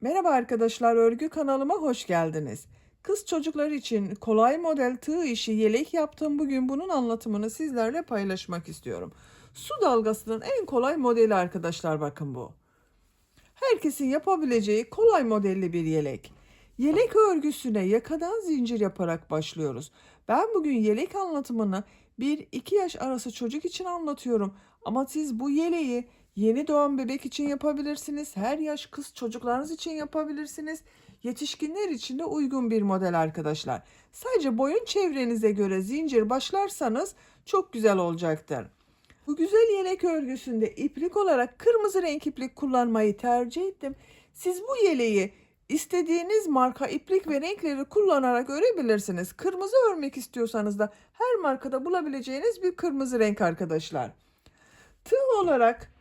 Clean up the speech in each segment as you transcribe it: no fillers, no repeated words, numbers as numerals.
Merhaba arkadaşlar, örgü kanalıma hoş geldiniz. Kız çocuklar için kolay model tığ işi yelek yaptım. Bugün bunun anlatımını sizlerle paylaşmak istiyorum. Su dalgasının en kolay modeli arkadaşlar, bakın bu. Herkesin yapabileceği kolay modelli bir yelek. Yelek örgüsüne yakadan zincir yaparak başlıyoruz. Ben bugün yelek anlatımını 1-2 yaş arası çocuk için anlatıyorum. Ama siz bu yeleği yeni doğan bebek için yapabilirsiniz. Her yaş kız çocuklarınız için yapabilirsiniz. Yetişkinler için de uygun bir model arkadaşlar. Sadece boyun çevrenize göre zincir başlarsanız çok güzel olacaktır. Bu güzel yelek örgüsünde iplik olarak kırmızı renk iplik kullanmayı tercih ettim. Siz bu yeleği istediğiniz marka iplik ve renkleri kullanarak örebilirsiniz. Kırmızı örmek istiyorsanız da her markada bulabileceğiniz bir kırmızı renk arkadaşlar. Tığ olarak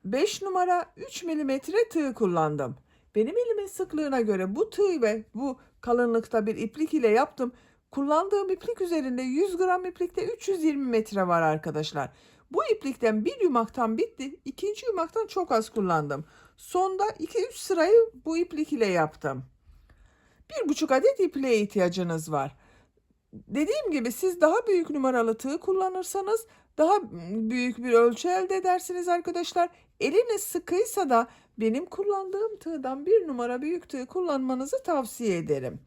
5 numara 3 milimetre tığ kullandım. Benim elimin sıklığına göre bu tığ ve bu kalınlıkta bir iplik ile yaptım. Kullandığım iplik üzerinde 100 gram iplikte 320 metre var arkadaşlar. Bu iplikten bir yumaktan bitti. İkinci yumaktan çok az kullandım. Sonda 2-3 sırayı bu iplik ile yaptım. 1,5 adet ipliğe ihtiyacınız var. Dediğim gibi siz daha büyük numaralı tığ kullanırsanız daha büyük bir ölçü elde edersiniz arkadaşlar. Eliniz sıkıysa da benim kullandığım tığdan 1 numara büyük tığ kullanmanızı tavsiye ederim.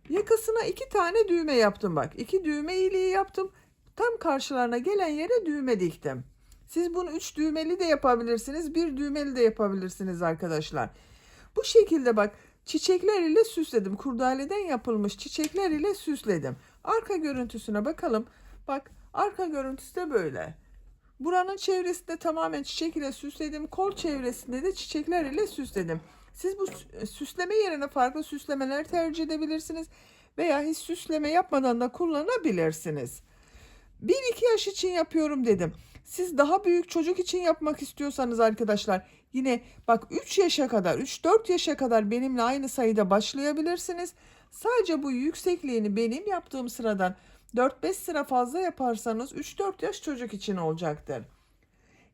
Yakasına 2 tane düğme yaptım bak. 2 düğme iyiliği yaptım. Tam karşılarına gelen yere düğme diktim. Siz bunu 3 düğmeli de yapabilirsiniz. 1 düğmeli de yapabilirsiniz arkadaşlar. Bu şekilde bak, çiçekler ile süsledim. Kurdaleden yapılmış çiçekler ile süsledim. Arka görüntüsüne bakalım. Bak, arka görüntüsü de böyle. Buranın çevresinde tamamen çiçek ile süsledim. Kol çevresinde de çiçekler ile süsledim. Siz bu süsleme yerine farklı süslemeler tercih edebilirsiniz. Veya hiç süsleme yapmadan da kullanabilirsiniz. 1-2 yaş için yapıyorum dedim. Siz daha büyük çocuk için yapmak istiyorsanız arkadaşlar, yine bak 3 yaşa kadar 3-4 yaşa kadar benimle aynı sayıda başlayabilirsiniz. Sadece bu yüksekliğini benim yaptığım sıradan 4-5 sıra fazla yaparsanız 3-4 yaş çocuk için olacaktır.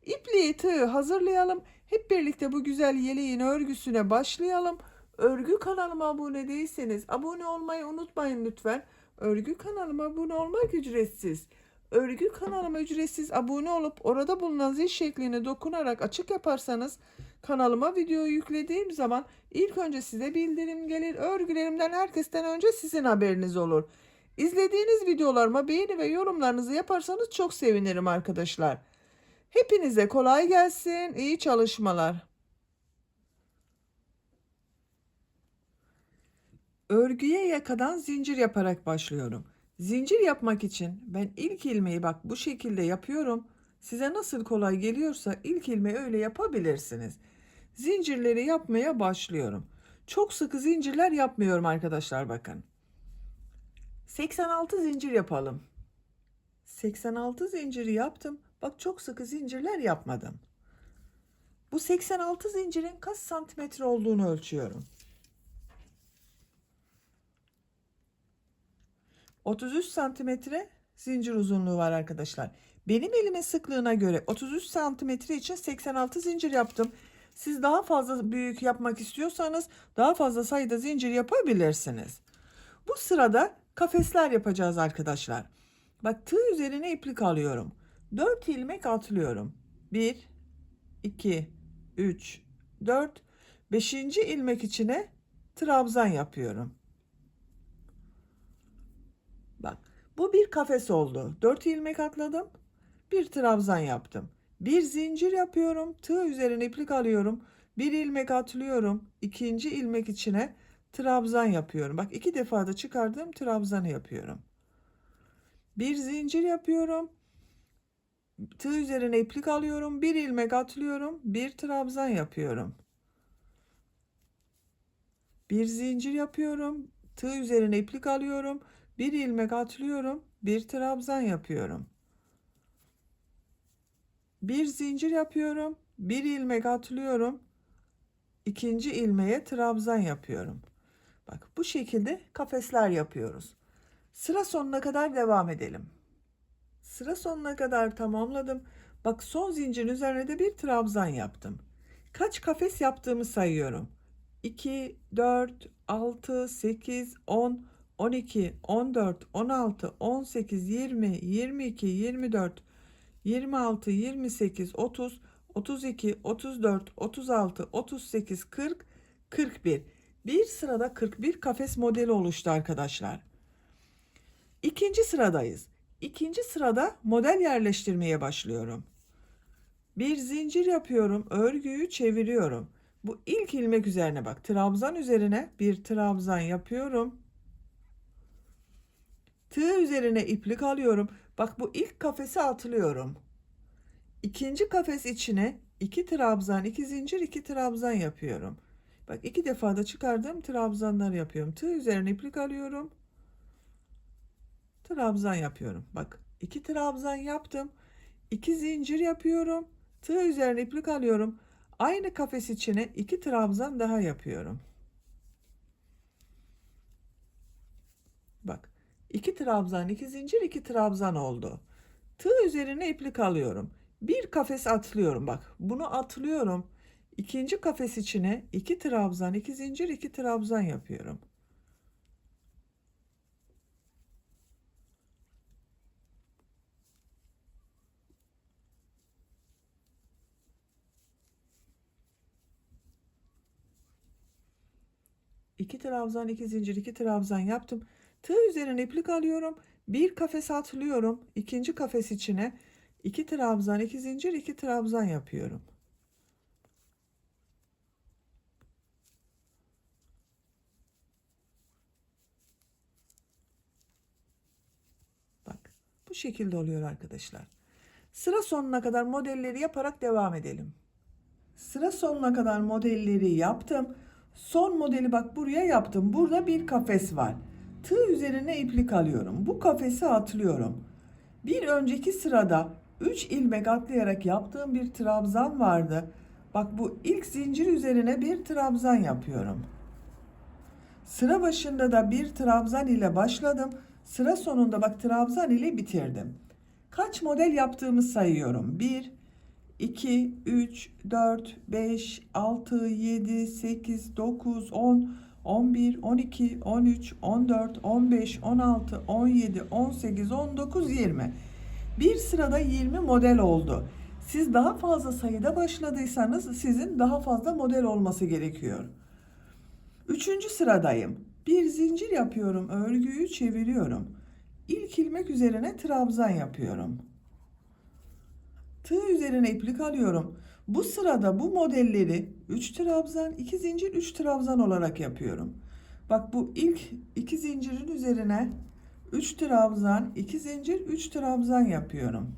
İpliği tığı hazırlayalım. Hep birlikte bu güzel yeleğin örgüsüne başlayalım. Örgü kanalıma abone değilseniz abone olmayı unutmayın lütfen. Örgü kanalıma abone olmak ücretsiz. Örgü kanalıma ücretsiz abone olup orada bulunan zil şeklini dokunarak açık yaparsanız kanalıma video yüklediğim zaman ilk önce size bildirim gelir. Örgülerimden herkesten önce sizin haberiniz olur. İzlediğiniz videolarıma beğeni ve yorumlarınızı yaparsanız çok sevinirim arkadaşlar. Hepinize kolay gelsin, iyi çalışmalar. Örgüye yakadan zincir yaparak başlıyorum. Zincir yapmak için ben ilk ilmeği bak bu şekilde yapıyorum. Size nasıl kolay geliyorsa ilk ilmeği öyle yapabilirsiniz. Zincirleri yapmaya başlıyorum. Çok sıkı zincirler yapmıyorum arkadaşlar, bakın. 86 zincir yapalım. 86 zinciri yaptım. Bak, çok sıkı zincirler yapmadım. Bu 86 zincirin kaç santimetre olduğunu ölçüyorum. 33 santimetre zincir uzunluğu var arkadaşlar. Benim elimin sıklığına göre 33 santimetre için 86 zincir yaptım. Siz daha fazla büyük yapmak istiyorsanız daha fazla sayıda zincir yapabilirsiniz. Bu sırada kafesler yapacağız arkadaşlar. Bak, tığ üzerine iplik alıyorum. 4 ilmek atlıyorum. 1, 2, 3, 4, 5. ilmek içine trabzan yapıyorum. Bak, bu bir kafes oldu. 4 ilmek atladım. Bir trabzan yaptım. Bir zincir yapıyorum. Tığ üzerine iplik alıyorum. Bir ilmek atlıyorum. İkinci ilmek içine trabzan yapıyorum. Bak, 2 defa da çıkardığım trabzanı yapıyorum. Bir zincir yapıyorum. Tığ üzerine iplik alıyorum. Bir ilmek atlıyorum. Bir trabzan yapıyorum. Bir zincir yapıyorum. Tığ üzerine iplik alıyorum. Bir ilmek atlıyorum. Bir trabzan yapıyorum. Bir zincir yapıyorum. Bir ilmek atlıyorum. İkinci ilmeğe trabzan yapıyorum. Bak, bu şekilde kafesler yapıyoruz. Sıra sonuna kadar devam edelim. Sıra sonuna kadar tamamladım. Bak, son zincirin üzerine de bir trabzan yaptım. Kaç kafes yaptığımı sayıyorum. 2, 4, 6, 8, 10, 12, 14, 16, 18, 20, 22, 24, 26, 28, 30, 32, 34, 36, 38, 40, 41. Bir sırada 41 kafes modeli oluştu arkadaşlar. İkinci sıradayız. İkinci sırada model yerleştirmeye başlıyorum. Bir zincir yapıyorum, örgüyü çeviriyorum. Bu ilk ilmek üzerine bak. Trabzan üzerine bir trabzan yapıyorum. Tığ üzerine iplik alıyorum. Bak bu ilk kafese atlıyorum. İkinci kafes içine 2 trabzan, 2 zincir, 2 trabzan yapıyorum. Bak 2 defa da çıkardığım trabzanlar yapıyorum. Tığ üzerine iplik alıyorum. Trabzan yapıyorum. Bak 2 trabzan yaptım. 2 zincir yapıyorum. Tığ üzerine iplik alıyorum. Aynı kafes içine 2 trabzan daha yapıyorum. Bak 2 trabzan, 2 zincir, 2 trabzan oldu. Tığ üzerine iplik alıyorum. Bir kafes atlıyorum. Bak bunu atlıyorum. İkinci kafes içine 2 trabzan, 2 zincir, 2 trabzan yapıyorum. İki trabzan, 2 zincir, 2 trabzan yaptım. Tığ üzerine iplik alıyorum. Bir kafes atlıyorum. İkinci kafes içine 2 trabzan, 2 zincir, 2 trabzan yapıyorum. Bak bu şekilde oluyor arkadaşlar. Sıra sonuna kadar modelleri yaparak devam edelim. Sıra sonuna kadar modelleri yaptım. Son modeli bak buraya yaptım. Burada bir kafes var. Tığ üzerine iplik alıyorum. Bu kafesi atlıyorum. Bir önceki sırada 3 ilmek atlayarak yaptığım bir trabzan vardı. Bak bu ilk zincir üzerine bir trabzan yapıyorum. Sıra başında da bir trabzan ile başladım. Sıra sonunda bak trabzan ile bitirdim. Kaç model yaptığımı sayıyorum. 1, 2, 3, 4, 5, 6, 7, 8, 9, 10, 11, 12, 13, 14, 15, 16, 17, 18, 19, 20. Bir sırada 20 model oldu. Siz daha fazla sayıda başladıysanız sizin daha fazla model olması gerekiyor. Üçüncü sıradayım. Bir zincir yapıyorum, örgüyü çeviriyorum. İlk ilmek üzerine trabzan yapıyorum. Tığ üzerine iplik alıyorum. Bu sırada bu modelleri 3 trabzan, 2 zincir, 3 trabzan olarak yapıyorum. Bak bu ilk 2 zincirin üzerine 3 trabzan, 2 zincir, 3 trabzan yapıyorum.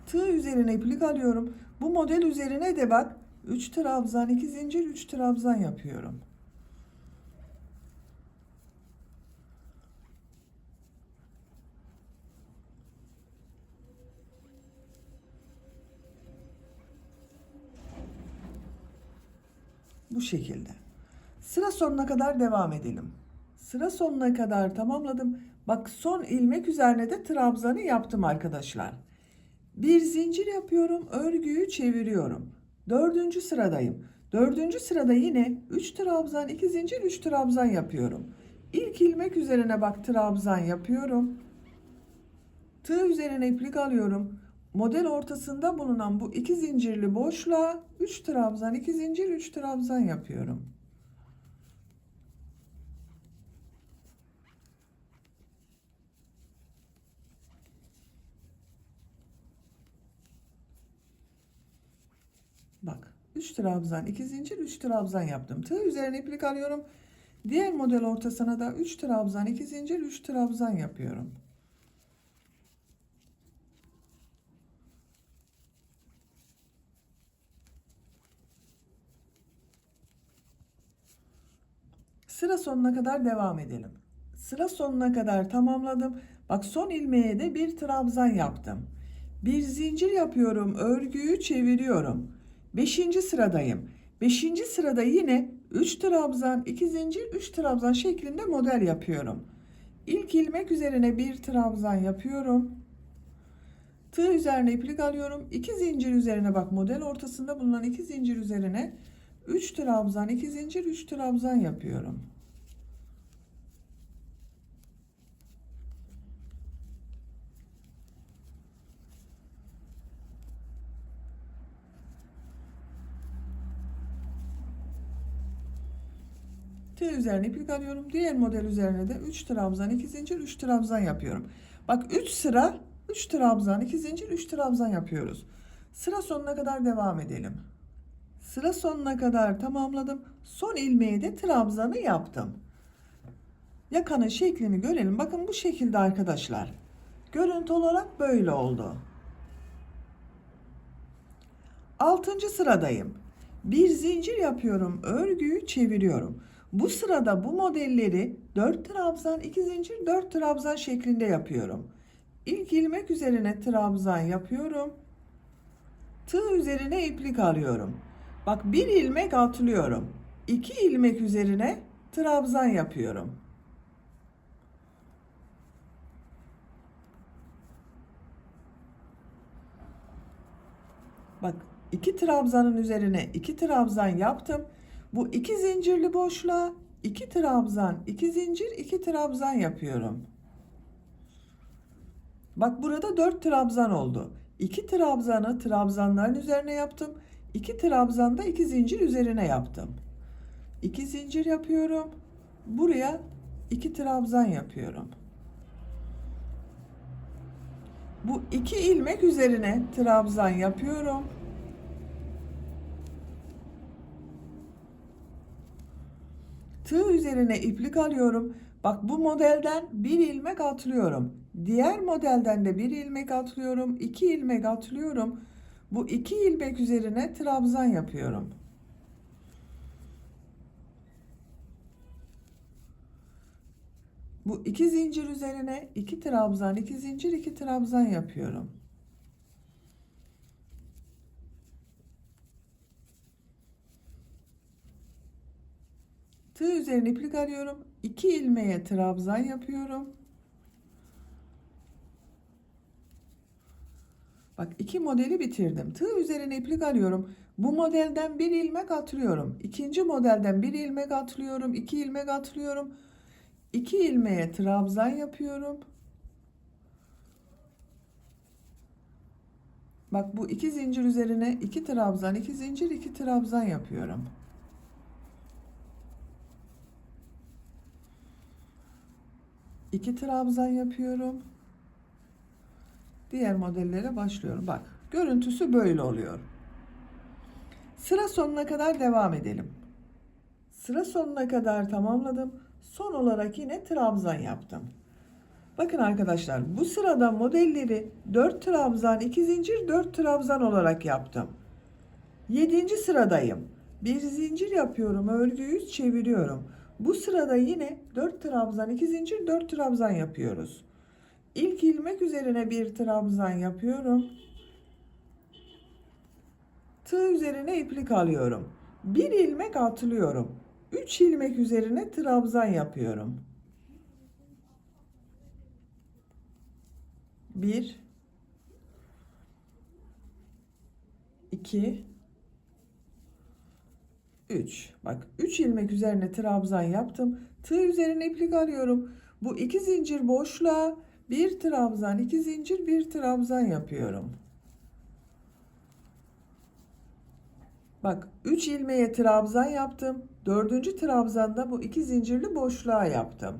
Tığ üzerine iplik alıyorum. Bu model üzerine de bak 3 trabzan, 2 zincir, 3 trabzan yapıyorum. Bu şekilde. Sıra sonuna kadar devam edelim. Sıra sonuna kadar tamamladım. Bak son ilmek üzerine de trabzanı yaptım arkadaşlar. Bir zincir yapıyorum, örgüyü çeviriyorum. Dördüncü sıradayım. Dördüncü sırada yine 3 trabzan, 2 zincir, 3 trabzan yapıyorum. İlk ilmek üzerine bak trabzan yapıyorum. Tığ üzerine iplik alıyorum. Model ortasında bulunan bu iki zincirli boşluğa 3 trabzan, 2 zincir, 3 trabzan yapıyorum. Bak 3 trabzan, 2 zincir, 3 trabzan yaptım. Tığ üzerine iplik alıyorum. Diğer model ortasına da 3 trabzan, 2 zincir, 3 trabzan yapıyorum. Sıra sonuna kadar devam edelim. Sıra sonuna kadar tamamladım. Bak son ilmeğe de bir trabzan yaptım. Bir zincir yapıyorum, örgüyü çeviriyorum. Beşinci sıradayım. Beşinci sırada yine 3 trabzan, 2 zincir, 3 trabzan şeklinde model yapıyorum. İlk ilmek üzerine bir trabzan yapıyorum. Tığ üzerine iplik alıyorum. 2 zincir üzerine, bak model ortasında bulunan 2 zincir üzerine 3 trabzan, 2 zincir, 3 trabzan yapıyorum. Tığ üzerine iplik alıyorum. Diğer model üzerine de 3 trabzan, 2 zincir, 3 trabzan yapıyorum. Bak 3 sıra 3 trabzan, 2 zincir, 3 trabzan yapıyoruz. Sıra sonuna kadar devam edelim. Sıra sonuna kadar tamamladım. Son ilmeğe de trabzanı yaptım. Yakanın şeklini görelim. Bakın bu şekilde arkadaşlar. Görüntü olarak böyle oldu. 6. sıradayım. Bir zincir yapıyorum. Örgüyü çeviriyorum. Bu sırada bu modelleri 4 trabzan, 2 zincir, 4 trabzan şeklinde yapıyorum. İlk ilmek üzerine trabzan yapıyorum. Tığ üzerine iplik alıyorum. Bak bir ilmek atlıyorum. 2 ilmek üzerine trabzan yapıyorum. Bak 2 trabzanın üzerine 2 trabzan yaptım. Bu 2 zincirli boşluğa 2 trabzan, 2 zincir, 2 trabzan yapıyorum. Bak burada 4 trabzan oldu. 2 trabzanı trabzanların üzerine yaptım. 2 trabzan da 2 zincir üzerine yaptım. 2 zincir yapıyorum. Buraya 2 trabzan yapıyorum. Bu 2 ilmek üzerine trabzan yapıyorum. Tığ üzerine iplik alıyorum. Bak bu modelden bir ilmek atlıyorum. Diğer modelden de bir ilmek atlıyorum. 2 ilmek atlıyorum. Bu 2 ilmek üzerine trabzan yapıyorum. Bu 2 zincir üzerine 2 trabzan, 2 zincir, 2 trabzan yapıyorum. Tığ üzerine iplik alıyorum. 2 ilmeğe trabzan yapıyorum. Bak 2 modeli bitirdim. Tığ üzerine iplik alıyorum. Bu modelden bir ilmek atlıyorum. İkinci modelden bir ilmek atlıyorum. 2 ilmek atlıyorum. 2 ilmeğe trabzan yapıyorum. Bak bu 2 zincir üzerine 2 trabzan, 2 zincir, 2 trabzan yapıyorum. İki trabzan yapıyorum. Diğer modellere başlıyorum. Bak görüntüsü böyle oluyor. Sıra sonuna kadar devam edelim. Sıra sonuna kadar tamamladım. Son olarak yine trabzan yaptım. Bakın arkadaşlar bu sırada modelleri 4 trabzan, 2 zincir, 4 trabzan olarak yaptım. 7. sıradayım. Bir zincir yapıyorum, örgüyü çeviriyorum. Bu sırada yine 4 trabzan, 2 zincir, 4 trabzan yapıyoruz. İlk ilmek üzerine bir trabzan yapıyorum. Tığ üzerine iplik alıyorum. Bir ilmek atlıyorum. 3 ilmek üzerine trabzan yapıyorum. 1 2 3. Bak 3 ilmek üzerine trabzan yaptım. Tığ üzerine iplik alıyorum. Bu 2 zincir boşluğa bir trabzan, 2 zincir, bir trabzan yapıyorum. Bak 3 ilmeğe trabzan yaptım. 4. trabzanda bu 2 zincirli boşluğa yaptım.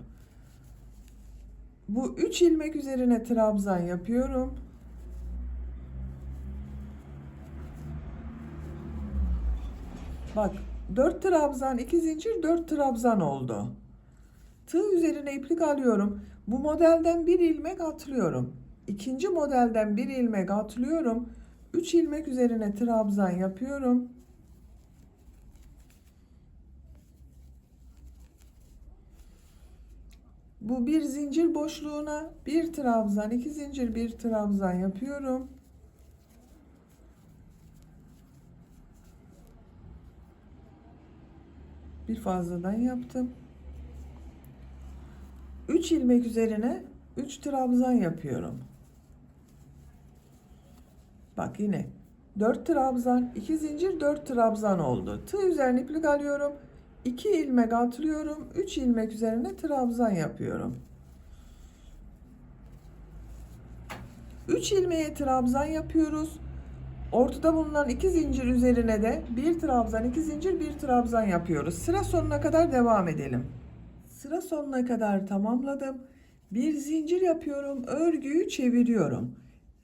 Bu 3 ilmek üzerine trabzan yapıyorum. Bak 4 trabzan, 2 zincir, 4 trabzan oldu. Tığ üzerine iplik alıyorum. Bu modelden bir ilmek atlıyorum. İkinci modelden bir ilmek atlıyorum. 3 ilmek üzerine trabzan yapıyorum. Bu bir zincir boşluğuna bir trabzan, 2 zincir, bir trabzan yapıyorum. Bir fazladan yaptım. 3 ilmek üzerine 3 trabzan yapıyorum. Bak yine 4 trabzan, 2 zincir, 4 trabzan oldu. Tığ üzerine iplik alıyorum. 2 ilmek atlıyorum. 3 ilmek üzerine trabzan yapıyorum. 3 ilmeğe trabzan yapıyoruz. Ortada bulunan 2 zincir üzerine de 1 trabzan, 2 zincir, 1 trabzan yapıyoruz. Sıra sonuna kadar devam edelim. Sıra sonuna kadar tamamladım. Bir zincir yapıyorum. Örgüyü çeviriyorum.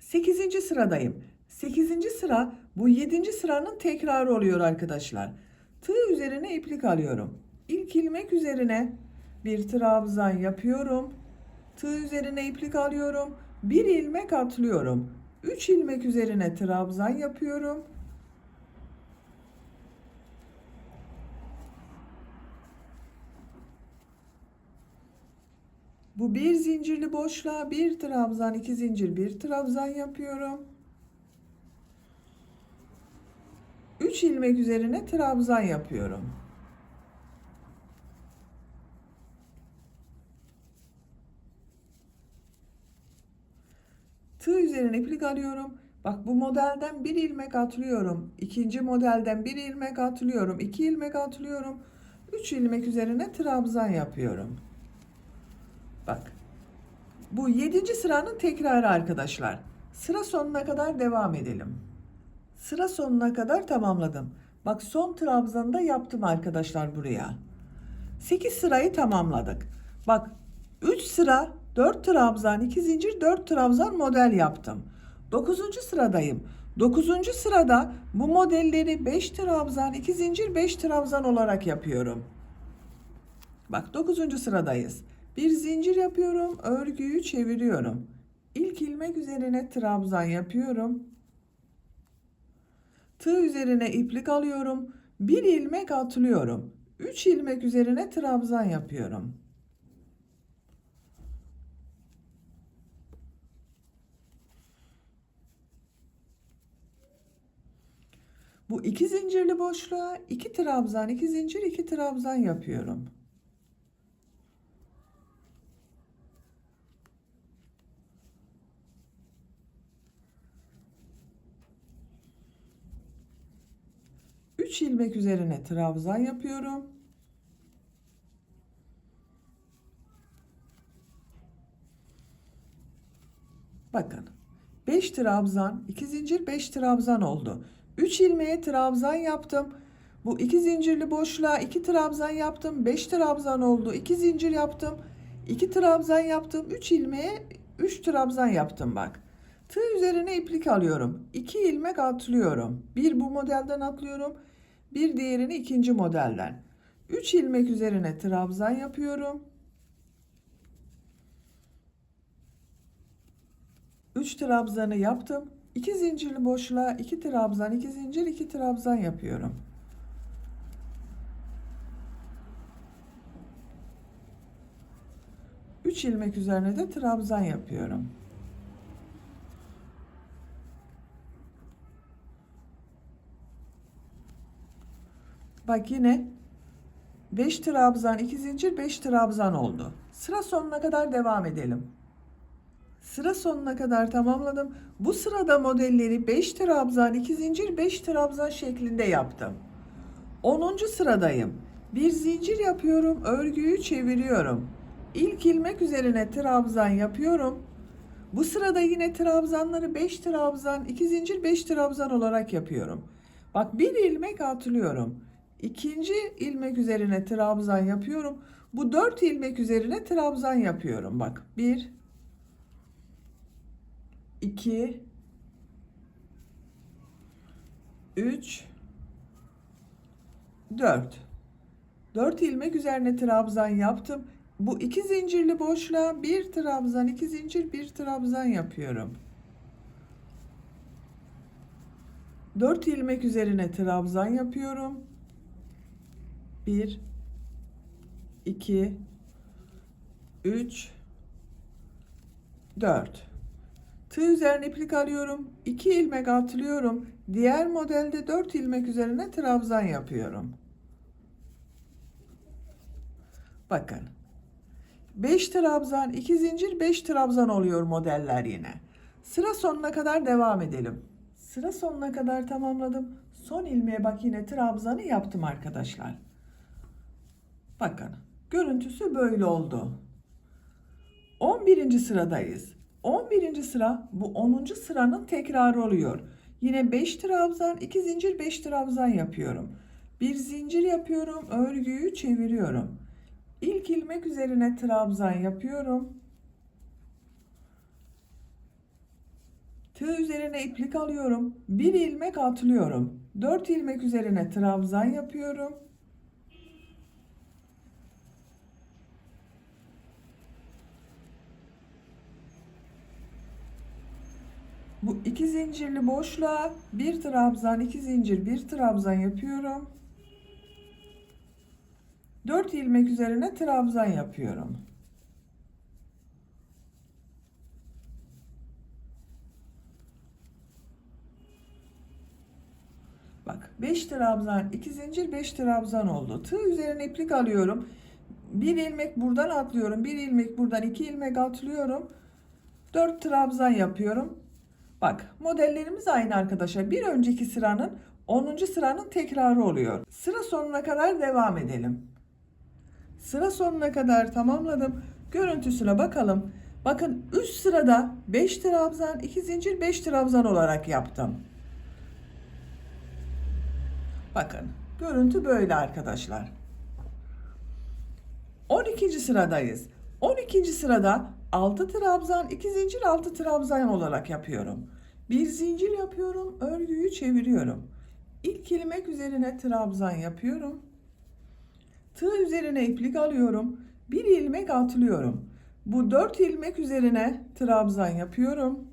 8. sıradayım. 8. sıra bu 7. sıranın tekrarı oluyor arkadaşlar. Tığ üzerine iplik alıyorum. İlk ilmek üzerine bir trabzan yapıyorum. Tığ üzerine iplik alıyorum. Bir ilmek atlıyorum. 3 ilmek üzerine trabzan yapıyorum. Bu bir zincirli boşluğa bir trabzan, 2 zincir, bir trabzan yapıyorum. 3 ilmek üzerine trabzan yapıyorum. Tığ üzerine iplik alıyorum. Bak bu modelden bir ilmek atlıyorum. İkinci modelden bir ilmek atlıyorum. 2 ilmek atlıyorum. 3 ilmek üzerine trabzan yapıyorum. Bak. Bu 7. sıranın tekrarı arkadaşlar. Sıra sonuna kadar devam edelim. Sıra sonuna kadar tamamladım. Bak son trabzanı da yaptım arkadaşlar buraya. 8 sırayı tamamladık. Bak 3 sıra 4 trabzan, 2 zincir, 4 trabzan model yaptım. 9. sıradayım. 9. sırada bu modelleri 5 trabzan, 2 zincir, 5 trabzan olarak yapıyorum. Bak 9. sıradayız. Bir zincir yapıyorum, örgüyü çeviriyorum. İlk ilmek üzerine trabzan yapıyorum. Tığ üzerine iplik alıyorum. Bir ilmek atlıyorum. 3 ilmek üzerine trabzan yapıyorum. Bu 2 zincirli boşluğa 2 trabzan, 2 zincir, 2 trabzan yapıyorum. Üç ilmek üzerine trabzan yapıyorum. Bakın 5 trabzan, 2 zincir, 5 trabzan oldu. 3 ilmeğe trabzan yaptım. Bu 2 zincirli boşluğa 2 trabzan yaptım. 5 trabzan oldu. 2 zincir yaptım. 2 trabzan yaptım. 3 ilmeğe 3 trabzan yaptım bak. Tığ üzerine iplik alıyorum. 2 ilmek atlıyorum. Bir bu modelden atlıyorum. Bir diğerini ikinci modelden. 3 ilmek üzerine trabzan yapıyorum. 3 trabzanı yaptım. 2 zincirli boşluğa 2 trabzan, 2 zincir, 2 trabzan yapıyorum. Üç ilmek üzerine de trabzan yapıyorum. Bak yine 5 trabzan, 2 zincir, 5 trabzan oldu. Sıra sonuna kadar devam edelim. Sıra sonuna kadar tamamladım. Bu sırada modelleri 5 trabzan, 2 zincir, 5 trabzan şeklinde yaptım. 10. sıradayım. Bir zincir yapıyorum, örgüyü çeviriyorum. İlk ilmek üzerine trabzan yapıyorum. Bu sırada yine trabzanları 5 trabzan, 2 zincir, 5 trabzan olarak yapıyorum. Bak bir ilmek atlıyorum. İkinci ilmek üzerine trabzan yapıyorum. Bu 4 ilmek üzerine trabzan yapıyorum. Bak 1, 2, 3, 4. 4 ilmek üzerine trabzan yaptım. Bu 2 zincirli boşluğa bir trabzan, 2 zincir, bir trabzan yapıyorum. 4 ilmek üzerine trabzan yapıyorum. 1, 2, 3, 4. Tığ üzerine iplik alıyorum. 2 ilmek atlıyorum. Diğer modelde 4 ilmek üzerine trabzan yapıyorum. Bakın. 5 trabzan, 2 zincir, 5 trabzan oluyor modeller yine. Sıra sonuna kadar devam edelim. Sıra sonuna kadar tamamladım. Son ilmeğe bak yine trabzanı yaptım arkadaşlar. Bakın. Görüntüsü böyle oldu. 11. sıradayız. 11. sıra bu 10. sıranın tekrarı oluyor. Yine 5 trabzan, 2 zincir, 5 trabzan yapıyorum. Bir zincir yapıyorum, örgüyü çeviriyorum. İlk ilmek üzerine trabzan yapıyorum. Tığ üzerine iplik alıyorum. Bir ilmek atlıyorum. 4 ilmek üzerine trabzan yapıyorum. Bu iki zincirli boşluğa bir trabzan, iki zincir, bir trabzan yapıyorum. 4 ilmek üzerine trabzan yapıyorum. Bak 5 trabzan, 2 zincir, 5 trabzan oldu. Tığ üzerine iplik alıyorum. Bir ilmek buradan atlıyorum. Bir ilmek buradan, 2 ilmek atlıyorum. 4 trabzan yapıyorum. Bak modellerimiz aynı arkadaşlar. Bir önceki sıranın 10. sıranın tekrarı oluyor. Sıra sonuna kadar devam edelim. Sıra sonuna kadar tamamladım. Görüntüsüne bakalım. Bakın üst sırada 5 trabzan, 2 zincir, 5 trabzan olarak yaptım. Bakın görüntü böyle arkadaşlar. 12. sıradayız. 12. sırada 6 trabzan, 2 zincir, 6 trabzan olarak yapıyorum. Bir zincir yapıyorum, örgüyü çeviriyorum. İlk ilmek üzerine trabzan yapıyorum. Tığ üzerine iplik alıyorum. Bir ilmek atlıyorum. Bu 4 ilmek üzerine trabzan yapıyorum.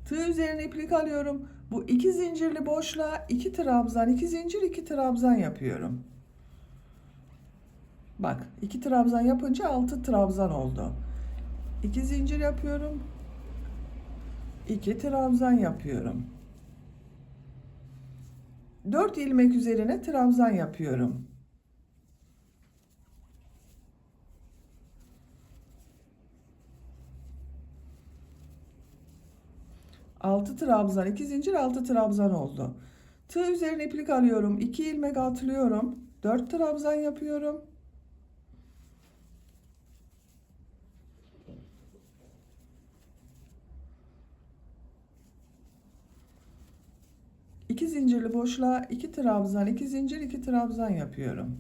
Tığ üzerine iplik alıyorum. Bu iki zincirli boşluğa 2 trabzan, 2 zincir, 2 trabzan yapıyorum. Bak 2 trabzan yapınca 6 trabzan oldu. 2 zincir yapıyorum. 2 trabzan yapıyorum. 4 ilmek üzerine trabzan yapıyorum. Altı trabzan, 2 zincir, 6 trabzan oldu. Tığ üzerine iplik alıyorum. 2 ilmek atlıyorum. 4 trabzan yapıyorum. İki zincirli boşluğa 2 trabzan, 2 zincir, 2 trabzan yapıyorum.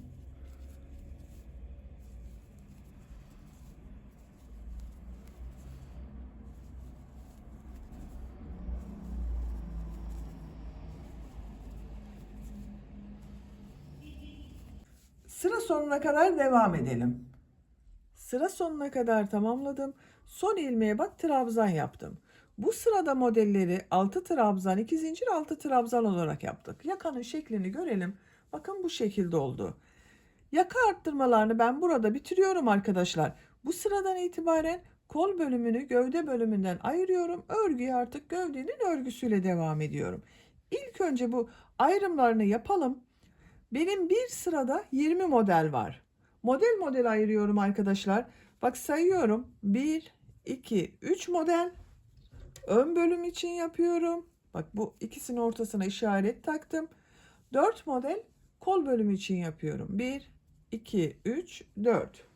Sıra sonuna kadar devam edelim. Sıra sonuna kadar tamamladım. Son ilmeğe bak trabzan yaptım. Bu sırada modelleri 6 trabzan, 2 zincir, 6 trabzan olarak yaptık. Yakanın şeklini görelim. Bakın bu şekilde oldu. Yaka arttırmalarını ben burada bitiriyorum arkadaşlar. Bu sıradan itibaren kol bölümünü gövde bölümünden ayırıyorum. Örgüye artık gövdenin örgüsüyle devam ediyorum. İlk önce bu ayrımlarını yapalım. Benim bir sırada 20 model var. Model model ayırıyorum arkadaşlar. Bak sayıyorum. 1, 2, 3 model. Ön bölüm için yapıyorum. Bak bu ikisinin ortasına işaret taktım. 4 model kol bölümü için yapıyorum. 1, 2, 3, 4.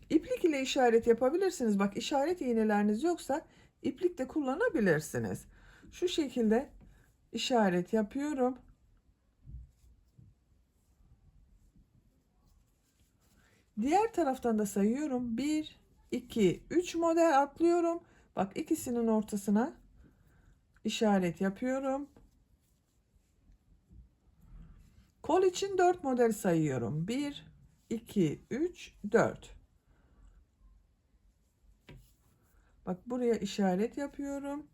İplik ile işaret yapabilirsiniz. Bak işaret iğneleriniz yoksa iplik de kullanabilirsiniz. Şu şekilde işaret yapıyorum. Diğer taraftan da sayıyorum. 1, 2, 3 model atlıyorum. Bak ikisinin ortasına işaret yapıyorum. Kol için 4 model sayıyorum. 1, 2, 3, 4. Bak buraya işaret yapıyorum.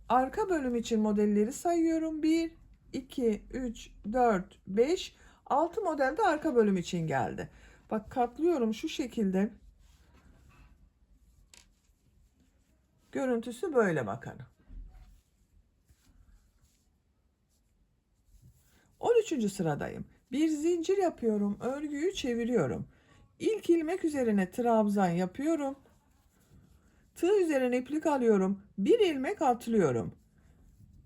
Arka bölüm için modelleri sayıyorum. 1, 2, 3, 4, 5, 6 model de arka bölüm için geldi. Bak katlıyorum şu şekilde. Görüntüsü böyle bakın. 13. sıradayım. Bir zincir yapıyorum. Örgüyü çeviriyorum. İlk ilmek üzerine trabzan yapıyorum. Tığ üzerine iplik alıyorum. Bir ilmek atlıyorum.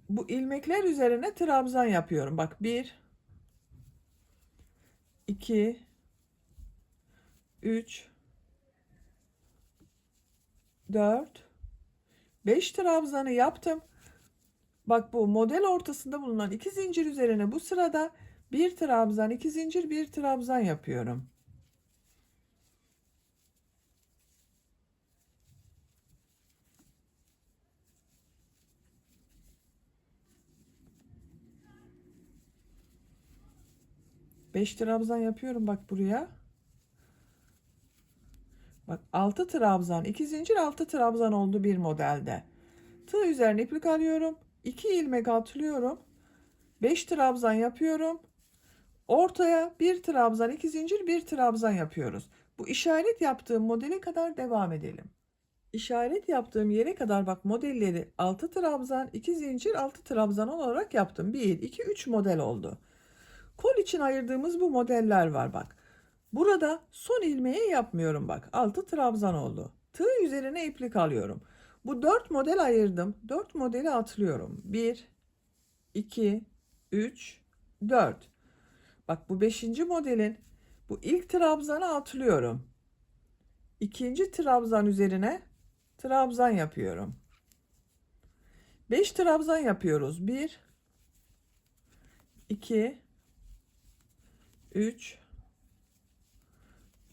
Bu ilmekler üzerine trabzan yapıyorum. Bak 1, 2, 3, 4, 5 trabzanı yaptım. Bak bu model ortasında bulunan iki zincir üzerine bu sırada bir trabzan, iki zincir, bir trabzan yapıyorum. Beş trabzan yapıyorum bak buraya. Bak 6 trabzan, 2 zincir, 6 trabzan oldu bir modelde. Tığ üzerine iplik alıyorum. 2 ilmek atlıyorum. 5 trabzan yapıyorum. Ortaya bir trabzan, 2 zincir, bir trabzan yapıyoruz. Bu işaret yaptığım modele kadar devam edelim. İşaret yaptığım yere kadar bak modelleri 6 trabzan, 2 zincir, 6 trabzan olarak yaptım. 1, 2, 3 model oldu. Kol için ayırdığımız bu modeller var bak. Burada son ilmeği yapmıyorum bak. 6 trabzan oldu. Tığ üzerine iplik alıyorum. Bu 4 model ayırdım. 4 modeli atlıyorum. 1, 2, 3, 4. Bak bu 5. modelin bu ilk trabzanı atlıyorum. İkinci trabzan üzerine trabzan yapıyorum. 5 trabzan yapıyoruz. 1, 2, 3,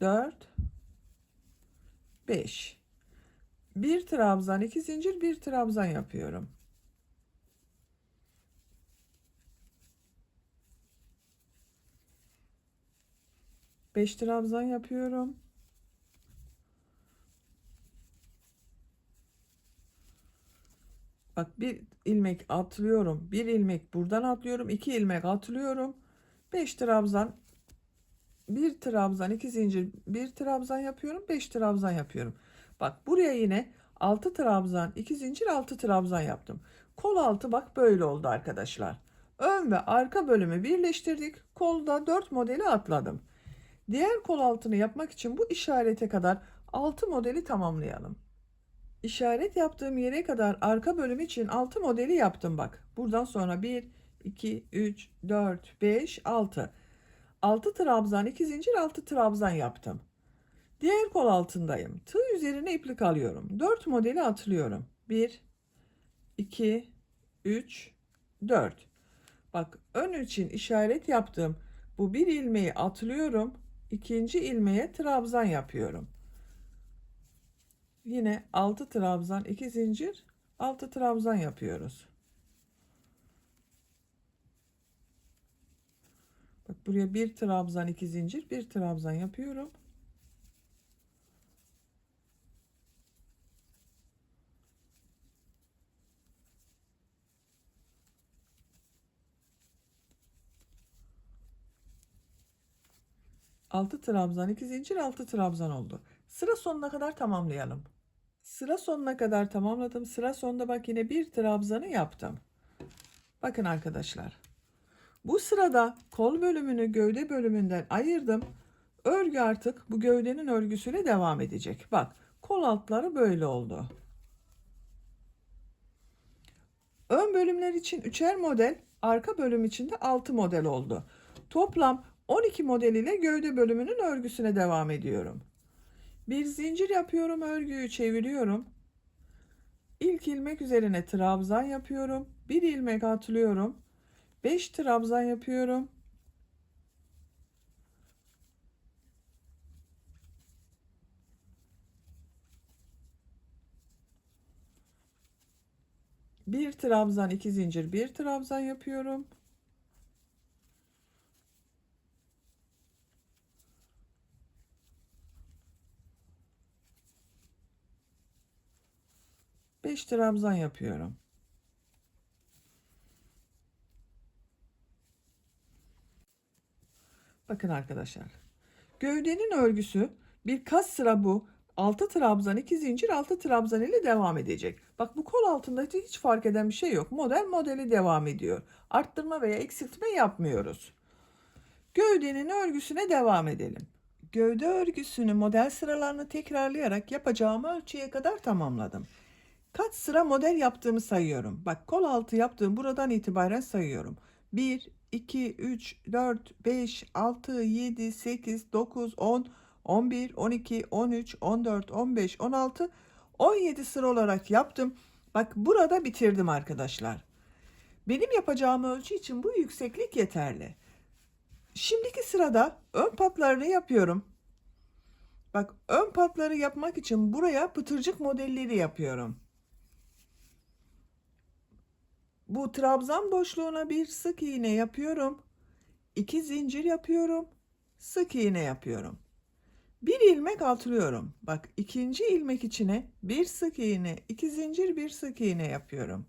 4, 5. Bir trabzan, iki zincir, bir trabzan yapıyorum. Beş trabzan yapıyorum. Bak bir ilmek atlıyorum. Bir ilmek buradan atlıyorum. İki ilmek atlıyorum. Beş trabzan, bir trabzan, iki zincir, bir trabzan yapıyorum. Beş trabzan yapıyorum. Bak buraya yine 6 trabzan, 2 zincir, 6 trabzan yaptım. Kol altı bak böyle oldu arkadaşlar. Ön ve arka bölümü birleştirdik. Kolda 4 modeli atladım. Diğer kol altını yapmak için bu işarete kadar 6 modeli tamamlayalım. İşaret yaptığım yere kadar arka bölüm için 6 modeli yaptım bak. Buradan sonra 1, 2, 3, 4, 5, 6. 6 trabzan, 2 zincir, 6 trabzan yaptım. Diğer kol altındayım. Tığ üzerine iplik alıyorum. 4 modeli atlıyorum. 1, 2, 3, 4. Bak ön için işaret yaptığım bu bir ilmeği atlıyorum. İkinci ilmeğe trabzan yapıyorum. Yine 6 trabzan, 2 zincir, 6 trabzan yapıyoruz. Bak buraya bir trabzan, 2 zincir, bir trabzan yapıyorum. Altı trabzan, 2 zincir, 6 trabzan oldu. Sıra sonuna kadar tamamlayalım. Sıra sonuna kadar tamamladım. Sıra sonunda bak yine bir trabzanı yaptım. Bakın arkadaşlar. Bu sırada kol bölümünü gövde bölümünden ayırdım. Örgü artık bu gövdenin örgüsüyle devam edecek. Bak kol altları böyle oldu. Ön bölümler için 3'er model, arka bölüm için de 6 model oldu. Toplam 12 model ile gövde bölümünün örgüsüne devam ediyorum. Bir zincir yapıyorum, örgüyü çeviriyorum. İlk ilmek üzerine trabzan yapıyorum. Bir ilmek atlıyorum. 5 trabzan yapıyorum. Bir trabzan, iki zincir, bir trabzan yapıyorum. Beş trabzan yapıyorum. Bakın arkadaşlar. Gövdenin örgüsü birkaç sıra bu 6 trabzan 2 zincir 6 trabzan ile devam edecek. Bak bu kol altında hiç fark eden bir şey yok. Modeli devam ediyor. Arttırma veya eksiltme yapmıyoruz. Gövdenin örgüsüne devam edelim. Gövde örgüsünü model sıralarını tekrarlayarak yapacağım ölçüye kadar tamamladım. Kaç sıra model yaptığımı sayıyorum. Bak kol altı yaptığım buradan itibaren sayıyorum. 1, 2, 3, 4, 5, 6, 7, 8, 9, 10, 11, 12, 13, 14, 15, 16, 17 sıra olarak yaptım. Bak burada bitirdim arkadaşlar. Benim yapacağım ölçü için bu yükseklik yeterli. Şimdiki sırada ön patlarını yapıyorum. Bak ön patları yapmak için buraya pıtırcık modelleri yapıyorum. Bu trabzan boşluğuna bir sık iğne yapıyorum. 2 zincir yapıyorum. Sık iğne yapıyorum. Bir ilmek atlıyorum. Bak ikinci ilmek içine bir sık iğne, 2 zincir, bir sık iğne yapıyorum.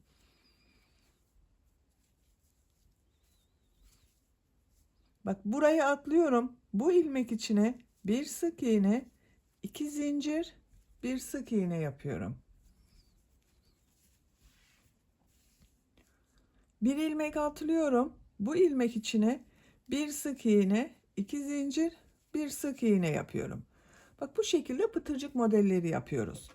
Bak buraya atlıyorum. Bu ilmek içine bir sık iğne, 2 zincir, bir sık iğne yapıyorum. Bir ilmek atlıyorum. Bu ilmek içine bir sık iğne, 2 zincir, bir sık iğne yapıyorum. Bak bu şekilde pıtırcık modelleri yapıyoruz.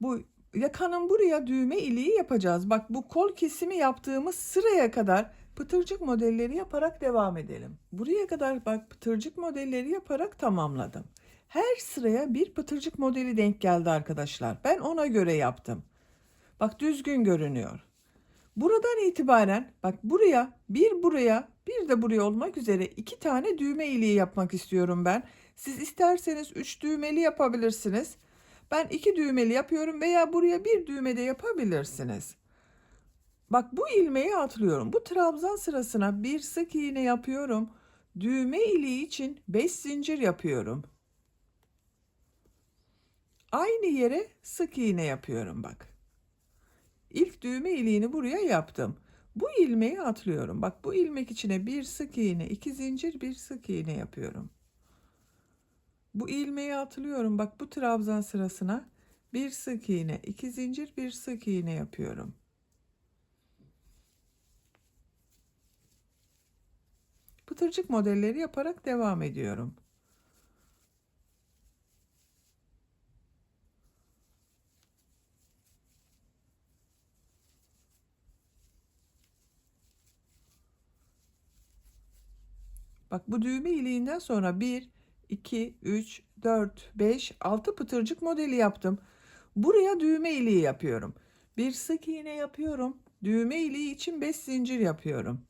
Bu yakanın buraya düğme iliği yapacağız. Bak bu kol kesimi yaptığımız sıraya kadar pıtırcık modelleri yaparak devam edelim. Buraya kadar bak pıtırcık modelleri yaparak tamamladım. Her sıraya bir pıtırcık modeli denk geldi arkadaşlar. Ben ona göre yaptım. Bak düzgün görünüyor. Buradan itibaren bak buraya bir de buraya olmak üzere 2 tane düğme iliği yapmak istiyorum ben. Siz isterseniz 3 düğmeli yapabilirsiniz. Ben 2 düğmeli yapıyorum veya buraya bir düğme de yapabilirsiniz. Bak bu ilmeği atlıyorum. Bu trabzan sırasına bir sık iğne yapıyorum. Düğme iliği için 5 zincir yapıyorum. Aynı yere sık iğne yapıyorum bak. İlk düğme iliğini buraya yaptım. Bu ilmeği atlıyorum. Bak bu ilmek içine bir sık iğne, 2 zincir, bir sık iğne yapıyorum. Bu ilmeği atlıyorum. Bak bu trabzan sırasına bir sık iğne, 2 zincir, bir sık iğne yapıyorum. Pıtırcık modelleri yaparak devam ediyorum. Bak bu düğme iliğinden sonra 1, 2, 3, 4, 5, 6 pıtırcık modeli yaptım. Buraya düğme iliği yapıyorum. Bir sık iğne yapıyorum. Düğme iliği için 5 zincir yapıyorum.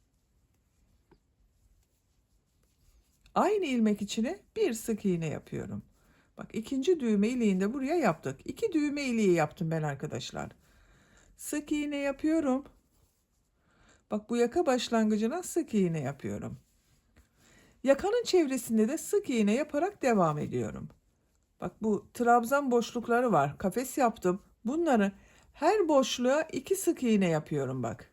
Aynı ilmek içine bir sık iğne yapıyorum. Bak ikinci düğme iliğini de buraya yaptık. 2 düğme iliği yaptım ben arkadaşlar. Sık iğne yapıyorum. Bak bu yaka başlangıcına sık iğne yapıyorum. Yakanın çevresinde de sık iğne yaparak devam ediyorum. Bak bu trabzan boşlukları var. Kafes yaptım. Bunları her boşluğa 2 sık iğne yapıyorum bak.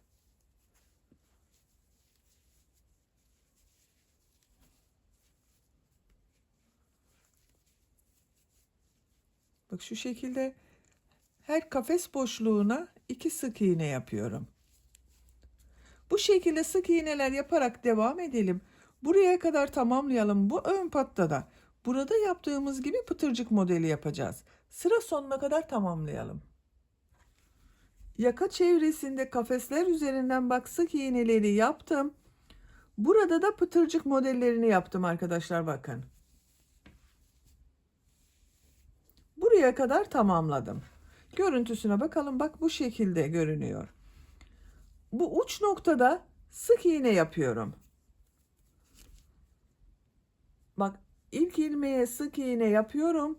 Bak şu şekilde her kafes boşluğuna 2 sık iğne yapıyorum. Bu şekilde sık iğneler yaparak devam edelim. Buraya kadar tamamlayalım. Bu ön patta da burada yaptığımız gibi pıtırcık modeli yapacağız. Sıra sonuna kadar tamamlayalım. Yaka çevresinde kafesler üzerinden bak sık iğneleri yaptım. Burada da pıtırcık modellerini yaptım arkadaşlar bakın. Buraya kadar tamamladım. Görüntüsüne bakalım. Bak bu şekilde görünüyor. Bu uç noktada sık iğne yapıyorum. Bak ilk ilmeğe sık iğne yapıyorum.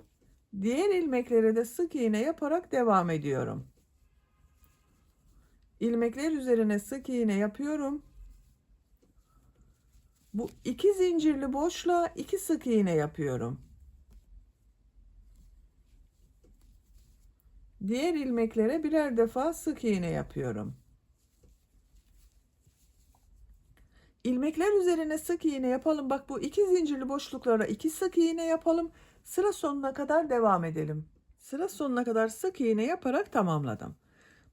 Diğer ilmeklere de sık iğne yaparak devam ediyorum. İlmekler üzerine sık iğne yapıyorum. Bu 2 zincirli boşluğa 2 sık iğne yapıyorum. Diğer ilmeklere birer defa sık iğne yapıyorum. İlmekler üzerine sık iğne yapalım. Bak bu 2 zincirli boşluklara 2 sık iğne yapalım. Sıra sonuna kadar devam edelim. Sıra sonuna kadar sık iğne yaparak tamamladım.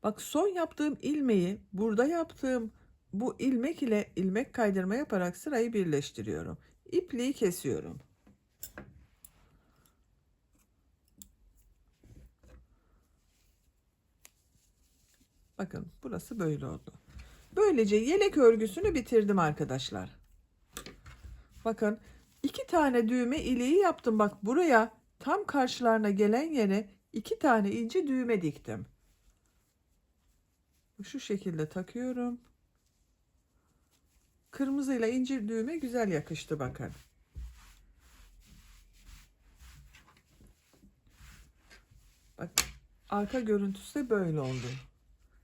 Bak, son yaptığım ilmeği burada yaptığım bu ilmek ile ilmek kaydırma yaparak sırayı birleştiriyorum. İpliği kesiyorum. Bakın, burası böyle oldu. Böylece yelek örgüsünü bitirdim arkadaşlar. Bakın, 2 tane düğme iliği yaptım. Bak, buraya tam karşılarına gelen yere 2 tane ince düğme diktim. Şu şekilde takıyorum. Kırmızıyla ince düğme güzel yakıştı bakın. Bak, arka görüntüsü de böyle oldu.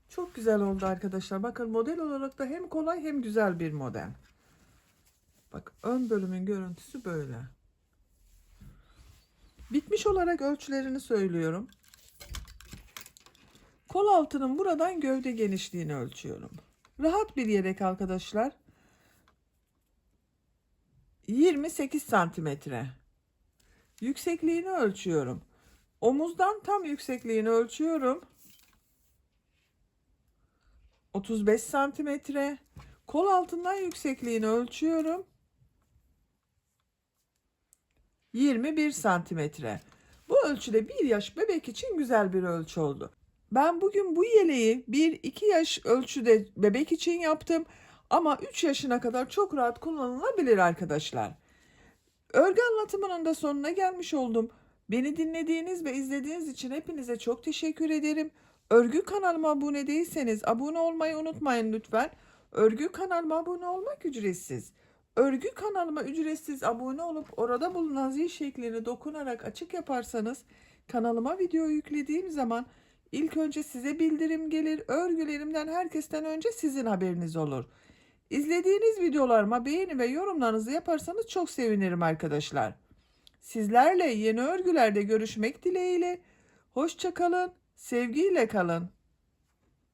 Çok güzel oldu arkadaşlar. Bakın, model olarak da hem kolay hem güzel bir model. Bak, ön bölümün görüntüsü böyle. Bitmiş olarak ölçülerini söylüyorum. Kol altının buradan gövde genişliğini ölçüyorum. Rahat bir yelek arkadaşlar. 28 santimetre. Yüksekliğini ölçüyorum. Omuzdan tam yüksekliğini ölçüyorum. 35 santimetre. Kol altından yüksekliğini ölçüyorum. 21 santimetre. Bu ölçüde 1 yaş bebek için güzel bir ölçü oldu. Ben bugün bu yeleği 1-2 yaş ölçüde bebek için yaptım. Ama 3 yaşına kadar çok rahat kullanılabilir arkadaşlar. Örgü anlatımının da sonuna gelmiş oldum. Beni dinlediğiniz ve izlediğiniz için hepinize çok teşekkür ederim. Örgü kanalıma abone değilseniz abone olmayı unutmayın lütfen. Örgü kanalıma abone olmak ücretsiz. Örgü kanalıma ücretsiz abone olup orada bulunan zil şeklini dokunarak açık yaparsanız kanalıma video yüklediğim zaman ilk önce size bildirim gelir. Örgülerimden herkesten önce sizin haberiniz olur. İzlediğiniz videolarıma beğeni ve yorumlarınızı yaparsanız çok sevinirim arkadaşlar. Sizlerle yeni örgülerde görüşmek dileğiyle. Hoşça kalın, sevgiyle kalın.